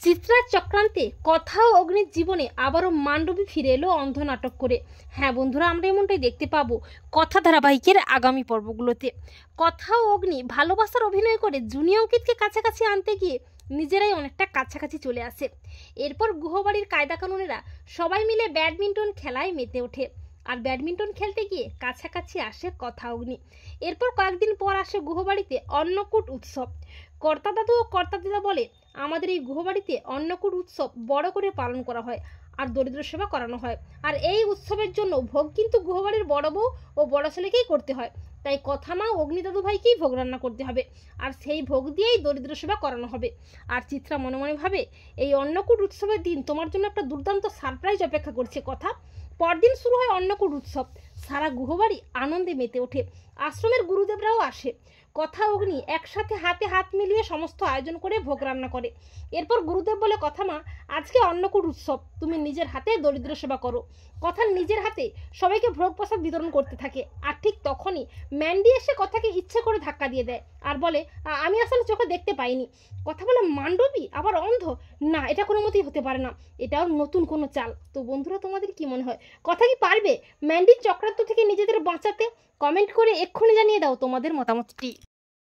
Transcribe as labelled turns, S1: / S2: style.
S1: চিত্রার চক্রান্তে কথা ও অগ্নির জীবনে আবারও মান্ডবী ফিরে এলো অন্ধ নাটক করে। হ্যাঁ বন্ধুরা, আমরা এমনটাই দেখতে পাবো কথা ধারাবাহিকের আগামী পর্বগুলোতে। কথা ও অগ্নি ভালোবাসার অভিনয় করে জুনি অঙ্কিতকে কাছাকাছি আনতে গিয়ে নিজেরাই অনেকটা কাছাকাছি চলে আসে। এরপর গুহবাড়ির কায়দা কানুনেরা সবাই মিলে ব্যাডমিন্টন খেলায় মেতে ওঠে, আর ব্যাডমিন্টন খেলতে গিয়ে কাছাকাছি আসে কথা অগ্নি। এরপর কয়েকদিন পর আসে গুহবাড়িতে অন্নকূট উৎসব। কর্তা দাদু ও কর্তা দিদা বলে, আমাদের এই গুহবাড়িতে অন্নকূট উৎসব বড় করে পালন করা হয় আর দরিদ্র সেবা করানো হয়। আর এই উৎসবের জন্য ভোগ কিন্তু গুহবাড়ির বড় বউ ও বড় ছেলেকেই করতে হয়, তাই কথা মা অগ্নি দাদু ভাইকেই ভোগ রান্না করতে হবে, আর সেই ভোগ দিয়েই দরিদ্র সেবা করানো হবে। আর চিত্রা মনে মনে ভাবে, এই অন্নকূট উৎসবের দিন তোমার জন্য একটা দুর্দান্ত সারপ্রাইজ অপেক্ষা করছে কথা। পরদিন শুরু হয় অন্নকূট উৎসব। সারা গুহবাড়ি আনন্দে মেতে ওঠে, আশ্রমের গুরুদেবরাও আসে। কথা অগ্নি একসাথে হাতে হাত মিলিয়ে সমস্ত আয়োজন করে ভোগ রান্না করে। এরপর গুরুদেব বলে, কথা মা, আজকে অন্নকূট উৎসব, তুমি নিজের হাতে দরিদ্র সেবা করো। কথা নিজের হাতে সবাইকে ভোগ প্রসাদ বিতরণ করতে থাকে, আর ঠিক তখনই ম্যান্ডি এসে কথাকে ইচ্ছে করে ধাক্কা দিয়ে দেয় আর বলে, আমি আসলে চোখে দেখতে পাইনি। কথা বলে, মান্ডবী আবার অন্ধ? না, এটা কোনো মতেই হতে পারে না, এটাও নতুন কোনো চাল। তো বন্ধুরা, তোমাদের কি মনে হয়, কথা কি পারবে ম্যান্ডির চক্রান্ত থেকে নিজেদের বাঁচাতে? কমেন্ট করে এক্ষুনি জানিয়ে দাও তোমাদের মতামতটি।